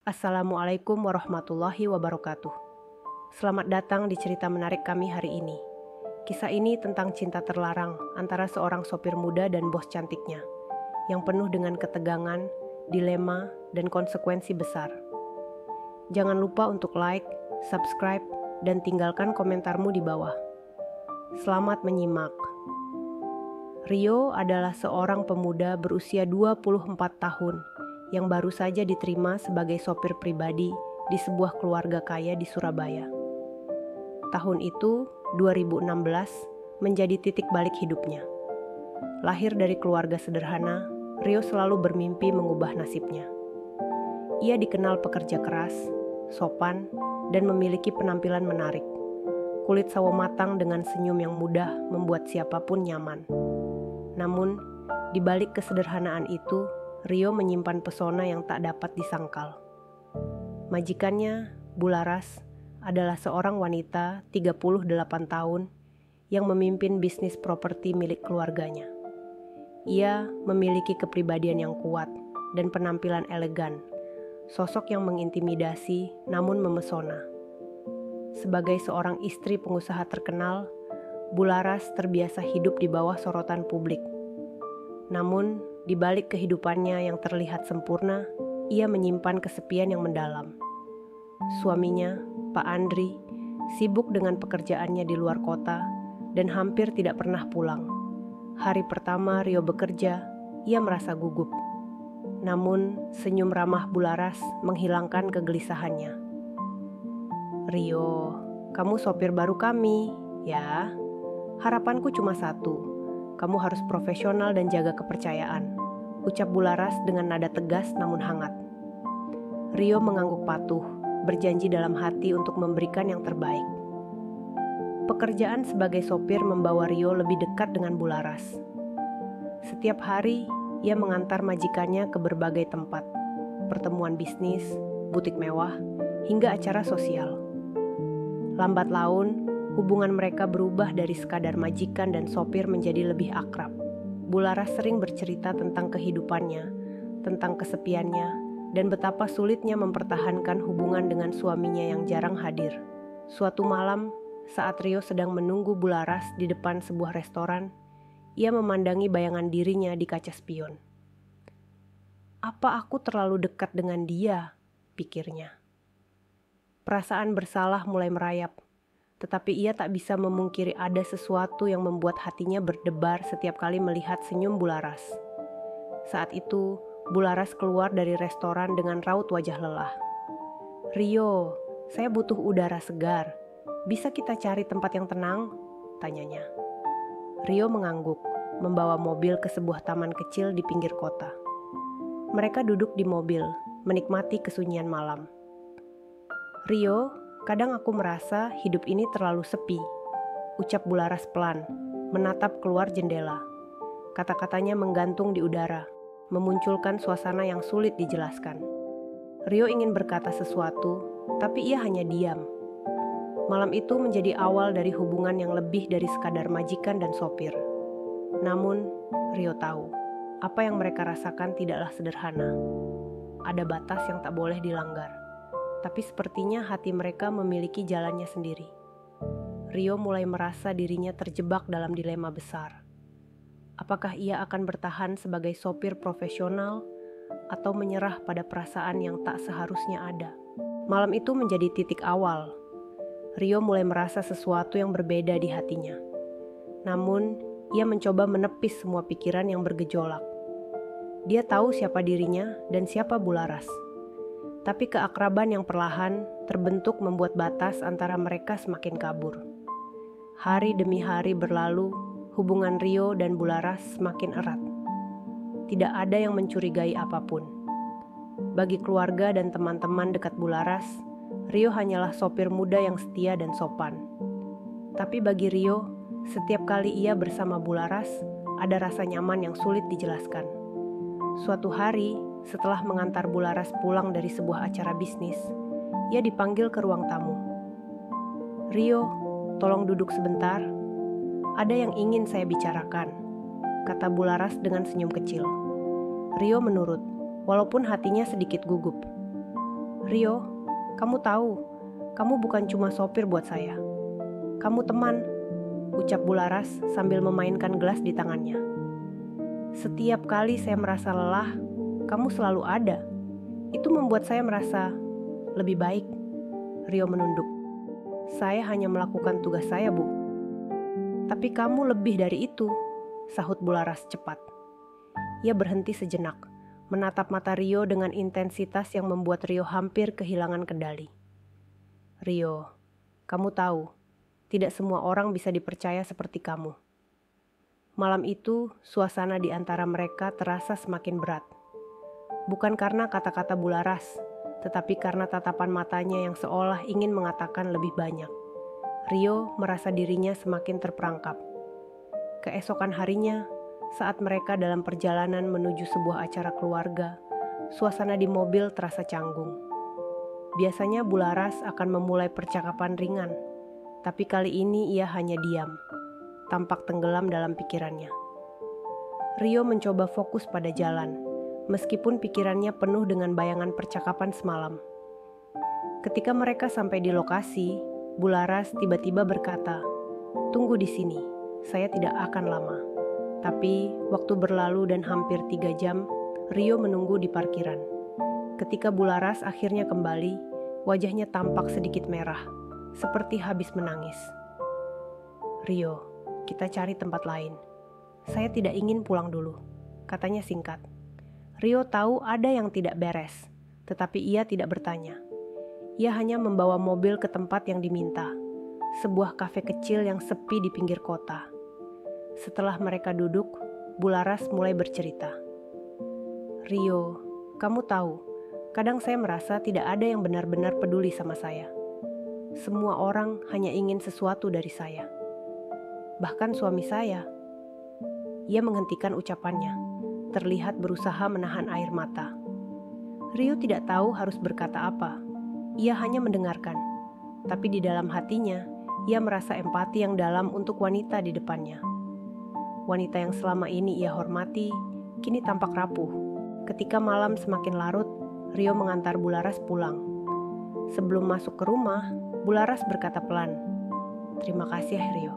Assalamualaikum warahmatullahi wabarakatuh. Selamat datang di cerita menarik kami hari ini. Kisah ini tentang cinta terlarang antara seorang sopir muda dan bos cantiknya, yang penuh dengan ketegangan, dilema, dan konsekuensi besar. Jangan lupa untuk like, subscribe, dan tinggalkan komentarmu di bawah. Selamat menyimak. Rio adalah seorang pemuda berusia 24 tahun yang baru saja diterima sebagai sopir pribadi di sebuah keluarga kaya di Surabaya. Tahun itu, 2016, menjadi titik balik hidupnya. Lahir dari keluarga sederhana, Rio selalu bermimpi mengubah nasibnya. Ia dikenal pekerja keras, sopan, dan memiliki penampilan menarik. Kulit sawo matang dengan senyum yang mudah membuat siapapun nyaman. Namun, di balik kesederhanaan itu, Rio menyimpan pesona yang tak dapat disangkal. Majikannya, Bularas, adalah seorang wanita 38 tahun yang memimpin bisnis properti milik keluarganya. Ia memiliki kepribadian yang kuat dan penampilan elegan, sosok yang mengintimidasi namun memesona. Sebagai seorang istri pengusaha terkenal, Bularas terbiasa hidup di bawah sorotan publik. Namun, di balik kehidupannya yang terlihat sempurna, ia menyimpan kesepian yang mendalam. Suaminya, Pak Andri, sibuk dengan pekerjaannya di luar kota dan hampir tidak pernah pulang. Hari pertama Rio bekerja, ia merasa gugup. Namun, senyum ramah Bularas menghilangkan kegelisahannya. "Rio, kamu sopir baru kami, ya. Harapanku cuma satu, kamu harus profesional dan jaga kepercayaan," ucap Bularas dengan nada tegas namun hangat. Rio mengangguk patuh, berjanji dalam hati untuk memberikan yang terbaik. Pekerjaan sebagai sopir membawa Rio lebih dekat dengan Bularas. Setiap hari, ia mengantar majikannya ke berbagai tempat, pertemuan bisnis, butik mewah, hingga acara sosial. Lambat laun, hubungan mereka berubah dari sekadar majikan dan sopir menjadi lebih akrab. Bularas sering bercerita tentang kehidupannya, tentang kesepiannya, dan betapa sulitnya mempertahankan hubungan dengan suaminya yang jarang hadir. Suatu malam, saat Rio sedang menunggu Bularas di depan sebuah restoran, ia memandangi bayangan dirinya di kaca spion. "Apa aku terlalu dekat dengan dia?" pikirnya. Perasaan bersalah mulai merayap, tetapi ia tak bisa memungkiri ada sesuatu yang membuat hatinya berdebar setiap kali melihat senyum Bularas. Saat itu, Bularas keluar dari restoran dengan raut wajah lelah. "Rio, saya butuh udara segar. Bisa kita cari tempat yang tenang?" tanyanya. Rio mengangguk, membawa mobil ke sebuah taman kecil di pinggir kota. Mereka duduk di mobil, menikmati kesunyian malam. "Rio, kadang aku merasa hidup ini terlalu sepi," ucap Bularas pelan, menatap keluar jendela. Kata-katanya menggantung di udara, memunculkan suasana yang sulit dijelaskan. Rio ingin berkata sesuatu, tapi ia hanya diam. Malam itu menjadi awal dari hubungan yang lebih dari sekadar majikan dan sopir. Namun, Rio tahu, apa yang mereka rasakan tidaklah sederhana. Ada batas yang tak boleh dilanggar. Tapi sepertinya hati mereka memiliki jalannya sendiri. Rio mulai merasa dirinya terjebak dalam dilema besar. Apakah ia akan bertahan sebagai sopir profesional atau menyerah pada perasaan yang tak seharusnya ada? Malam itu menjadi titik awal. Rio mulai merasa sesuatu yang berbeda di hatinya. Namun, ia mencoba menepis semua pikiran yang bergejolak. Dia tahu siapa dirinya dan siapa Bularas. Tapi keakraban yang perlahan terbentuk membuat batas antara mereka semakin kabur. Hari demi hari berlalu, hubungan Rio dan Bularas semakin erat. Tidak ada yang mencurigai apapun. Bagi keluarga dan teman-teman dekat Bularas, Rio hanyalah sopir muda yang setia dan sopan. Tapi bagi Rio, setiap kali ia bersama Bularas, ada rasa nyaman yang sulit dijelaskan. Suatu hari, setelah mengantar Bularas pulang dari sebuah acara bisnis, ia dipanggil ke ruang tamu. "Rio, tolong duduk sebentar. Ada yang ingin saya bicarakan," kata Bularas dengan senyum kecil. Rio menurut, walaupun hatinya sedikit gugup. Rio, kamu tahu, kamu bukan cuma sopir buat saya. Kamu teman, ucap Bularas sambil memainkan gelas di tangannya. Setiap kali saya merasa lelah, kamu selalu ada. Itu membuat saya merasa lebih baik. Rio menunduk. Saya hanya melakukan tugas saya, Bu. Tapi kamu lebih dari itu, sahut Bularas cepat. Ia berhenti sejenak, menatap mata Rio dengan intensitas yang membuat Rio hampir kehilangan kendali. Rio, kamu tahu, tidak semua orang bisa dipercaya seperti kamu. Malam itu, suasana di antara mereka terasa semakin berat. Bukan karena kata-kata Bularas, tetapi karena tatapan matanya yang seolah ingin mengatakan lebih banyak. Rio merasa dirinya semakin terperangkap. Keesokan harinya, saat mereka dalam perjalanan menuju sebuah acara keluarga, suasana di mobil terasa canggung. Biasanya Bularas akan memulai percakapan ringan, tapi kali ini ia hanya diam, tampak tenggelam dalam pikirannya. Rio mencoba fokus pada jalan, meskipun pikirannya penuh dengan bayangan percakapan semalam. Ketika mereka sampai di lokasi, Bularas tiba-tiba berkata, "Tunggu di sini, saya tidak akan lama." Tapi waktu berlalu dan hampir 3 jam, Rio menunggu di parkiran. Ketika Bularas akhirnya kembali, wajahnya tampak sedikit merah, seperti habis menangis. "Rio, kita cari tempat lain. Saya tidak ingin pulang dulu," katanya singkat. Rio tahu ada yang tidak beres, tetapi ia tidak bertanya. Ia hanya membawa mobil ke tempat yang diminta, sebuah kafe kecil yang sepi di pinggir kota. Setelah mereka duduk, Bularas mulai bercerita. "Rio, kamu tahu, kadang saya merasa tidak ada yang benar-benar peduli sama saya. Semua orang hanya ingin sesuatu dari saya. Bahkan suami saya." Ia menghentikan ucapannya, terlihat berusaha menahan air mata. Rio tidak tahu harus berkata apa. Ia hanya mendengarkan, tapi di dalam hatinya, ia merasa empati yang dalam untuk wanita di depannya. Wanita yang selama ini ia hormati, kini tampak rapuh. Ketika malam semakin larut, Rio mengantar Bularas pulang. Sebelum masuk ke rumah, Bularas berkata pelan, "Terima kasih, Rio.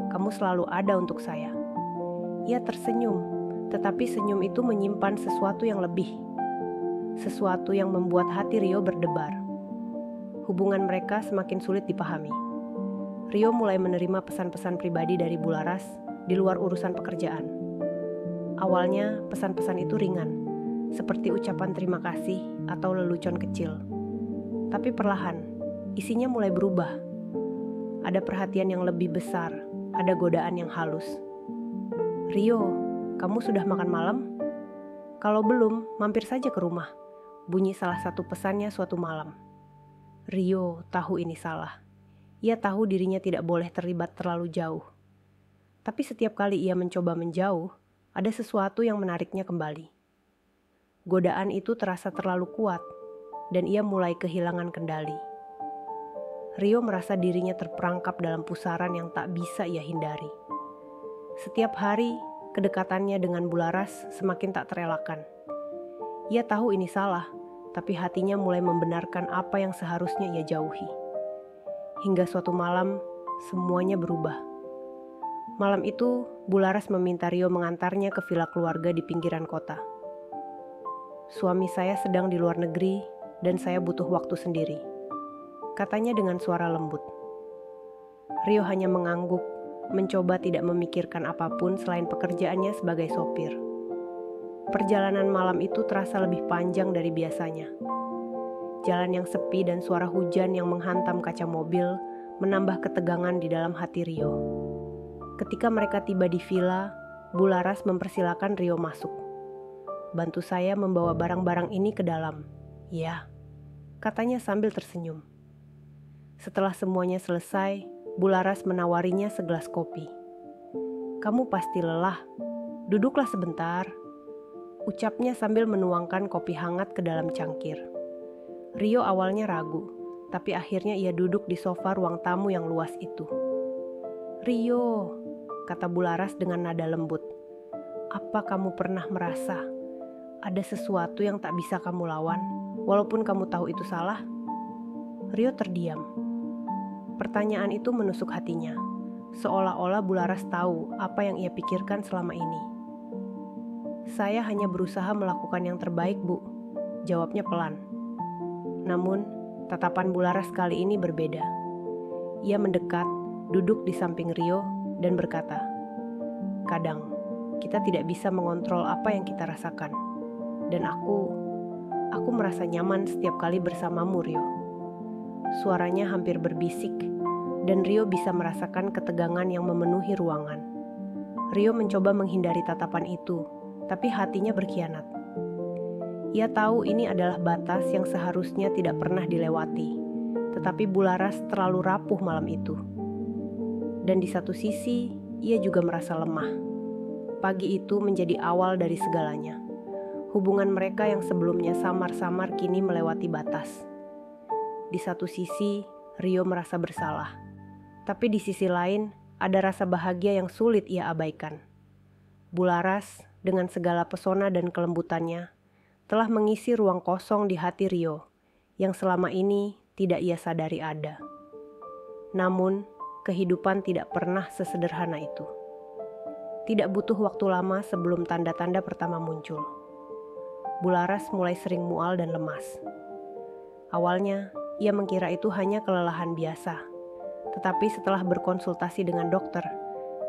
Kamu selalu ada untuk saya." Ia tersenyum, tetapi senyum itu menyimpan sesuatu yang lebih. Sesuatu yang membuat hati Rio berdebar. Hubungan mereka semakin sulit dipahami. Rio mulai menerima pesan-pesan pribadi dari Bularas di luar urusan pekerjaan. Awalnya, pesan-pesan itu ringan, seperti ucapan terima kasih atau lelucon kecil. Tapi perlahan, isinya mulai berubah. Ada perhatian yang lebih besar, ada godaan yang halus. "Rio, kamu sudah makan malam? Kalau belum, mampir saja ke rumah," bunyi salah satu pesannya suatu malam. Rio tahu ini salah. Ia tahu dirinya tidak boleh terlibat terlalu jauh. Tapi setiap kali ia mencoba menjauh, ada sesuatu yang menariknya kembali. Godaan itu terasa terlalu kuat, dan ia mulai kehilangan kendali. Rio merasa dirinya terperangkap dalam pusaran yang tak bisa ia hindari. Setiap hari, kedekatannya dengan Bularas semakin tak terelakkan. Ia tahu ini salah, tapi hatinya mulai membenarkan apa yang seharusnya ia jauhi. Hingga suatu malam, semuanya berubah. Malam itu, Bularas meminta Rio mengantarnya ke villa keluarga di pinggiran kota. "Suami saya sedang di luar negeri dan saya butuh waktu sendiri," katanya dengan suara lembut. Rio hanya mengangguk, mencoba tidak memikirkan apapun selain pekerjaannya sebagai sopir. Perjalanan malam itu terasa lebih panjang dari biasanya. Jalan yang sepi dan suara hujan yang menghantam kaca mobil menambah ketegangan di dalam hati Rio. Ketika mereka tiba di villa, Bularas mempersilakan Rio masuk. "Bantu saya membawa barang-barang ini ke dalam." "Ya," katanya sambil tersenyum. Setelah semuanya selesai, Bularas menawarinya segelas kopi. "Kamu pasti lelah. Duduklah sebentar," ucapnya sambil menuangkan kopi hangat ke dalam cangkir. Rio awalnya ragu, tapi akhirnya ia duduk di sofa ruang tamu yang luas itu. "Rio," kata Bularas dengan nada lembut, "apa kamu pernah merasa ada sesuatu yang tak bisa kamu lawan, walaupun kamu tahu itu salah? Rio terdiam. Pertanyaan itu menusuk hatinya, seolah-olah Bularas tahu apa yang ia pikirkan selama ini. Saya hanya berusaha melakukan yang terbaik, Bu, jawabnya pelan. Namun, tatapan Bularas kali ini berbeda. Ia mendekat, duduk di samping Rio, dan berkata, "Kadang, kita tidak bisa mengontrol apa yang kita rasakan. Dan aku merasa nyaman setiap kali bersamamu, Rio." Suaranya hampir berbisik, dan Rio bisa merasakan ketegangan yang memenuhi ruangan. Rio mencoba menghindari tatapan itu, tapi hatinya berkhianat. Ia tahu ini adalah batas yang seharusnya tidak pernah dilewati, tetapi Bularas terlalu rapuh malam itu. Dan di satu sisi, ia juga merasa lemah. Pagi itu menjadi awal dari segalanya. Hubungan mereka yang sebelumnya samar-samar kini melewati batas. Di satu sisi, Rio merasa bersalah. Tapi di sisi lain, ada rasa bahagia yang sulit ia abaikan. Bularas, dengan segala pesona dan kelembutannya, telah mengisi ruang kosong di hati Rio, yang selama ini tidak ia sadari ada. Namun, kehidupan tidak pernah sesederhana itu. Tidak butuh waktu lama sebelum tanda-tanda pertama muncul. Bularas mulai sering mual dan lemas. Awalnya, ia mengira itu hanya kelelahan biasa. Tetapi setelah berkonsultasi dengan dokter,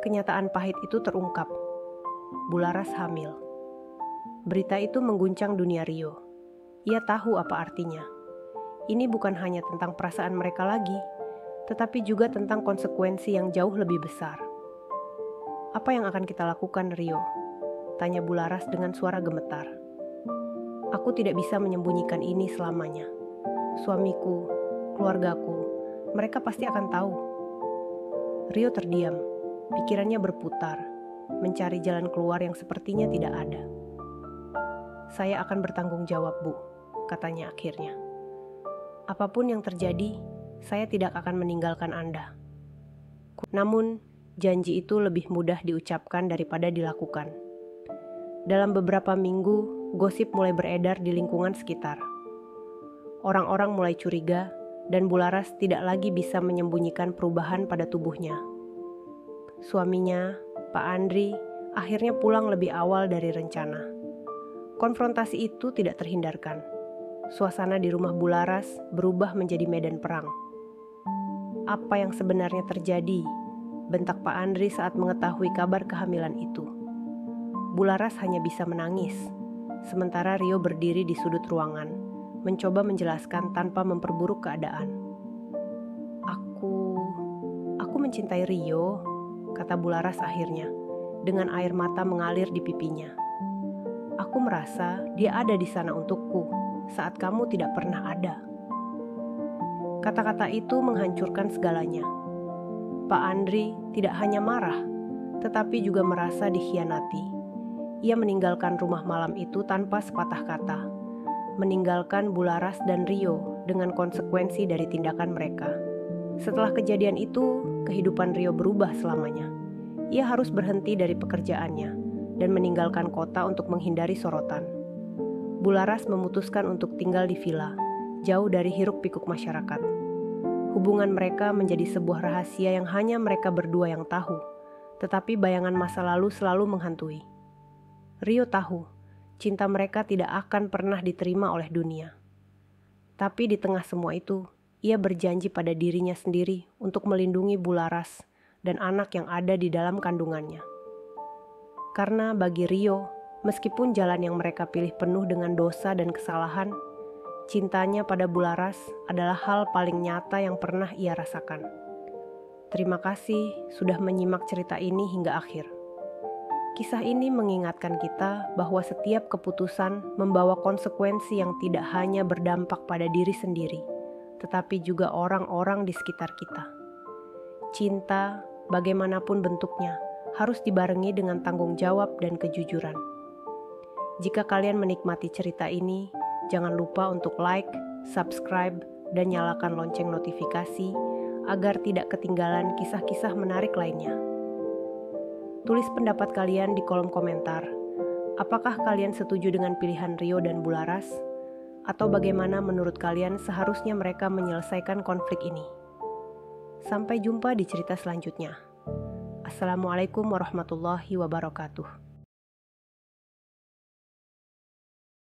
kenyataan pahit itu terungkap. Bularas hamil. Berita itu mengguncang dunia Rio. Ia tahu apa artinya. Ini bukan hanya tentang perasaan mereka lagi, tetapi juga tentang konsekuensi yang jauh lebih besar. "Apa yang akan kita lakukan, Rio?" tanya Bularas dengan suara gemetar. "Aku tidak bisa menyembunyikan ini selamanya. Suamiku, keluargaku, mereka pasti akan tahu." Rio terdiam, pikirannya berputar, mencari jalan keluar yang sepertinya tidak ada. "Saya akan bertanggung jawab, Bu," katanya akhirnya. "Apapun yang terjadi, saya tidak akan meninggalkan Anda." Namun, janji itu lebih mudah diucapkan daripada dilakukan. Dalam beberapa minggu, gosip mulai beredar di lingkungan sekitar. Orang-orang mulai curiga, dan Bularas tidak lagi bisa menyembunyikan perubahan pada tubuhnya. Suaminya, Pak Andri, akhirnya pulang lebih awal dari rencana. Konfrontasi itu tidak terhindarkan. Suasana di rumah Bularas berubah menjadi medan perang. "Apa yang sebenarnya terjadi?" bentak Pak Andri saat mengetahui kabar kehamilan itu. Bularas hanya bisa menangis, sementara Rio berdiri di sudut ruangan, mencoba menjelaskan tanpa memperburuk keadaan. Aku mencintai Rio," kata Bularas akhirnya, dengan air mata mengalir di pipinya. "Aku merasa dia ada di sana untukku saat kamu tidak pernah ada." Kata-kata itu menghancurkan segalanya. Pak Andri tidak hanya marah, tetapi juga merasa dikhianati. Ia meninggalkan rumah malam itu tanpa sepatah kata, meninggalkan Bularas dan Rio dengan konsekuensi dari tindakan mereka. Setelah kejadian itu, kehidupan Rio berubah selamanya. Ia harus berhenti dari pekerjaannya dan meninggalkan kota untuk menghindari sorotan. Bularas memutuskan untuk tinggal di villa, jauh dari hiruk-pikuk masyarakat. Hubungan mereka menjadi sebuah rahasia yang hanya mereka berdua yang tahu, tetapi bayangan masa lalu selalu menghantui. Rio tahu, cinta mereka tidak akan pernah diterima oleh dunia. Tapi di tengah semua itu, ia berjanji pada dirinya sendiri untuk melindungi Bularas dan anak yang ada di dalam kandungannya. Karena bagi Rio, meskipun jalan yang mereka pilih penuh dengan dosa dan kesalahan, cintanya pada Bularas adalah hal paling nyata yang pernah ia rasakan. Terima kasih sudah menyimak cerita ini hingga akhir. Kisah ini mengingatkan kita bahwa setiap keputusan membawa konsekuensi yang tidak hanya berdampak pada diri sendiri, tetapi juga orang-orang di sekitar kita. Cinta, bagaimanapun bentuknya, harus dibarengi dengan tanggung jawab dan kejujuran. Jika kalian menikmati cerita ini, jangan lupa untuk like, subscribe, dan nyalakan lonceng notifikasi agar tidak ketinggalan kisah-kisah menarik lainnya. Tulis pendapat kalian di kolom komentar. Apakah kalian setuju dengan pilihan Rio dan Bularas? Atau bagaimana menurut kalian seharusnya mereka menyelesaikan konflik ini? Sampai jumpa di cerita selanjutnya. Assalamualaikum warahmatullahi wabarakatuh.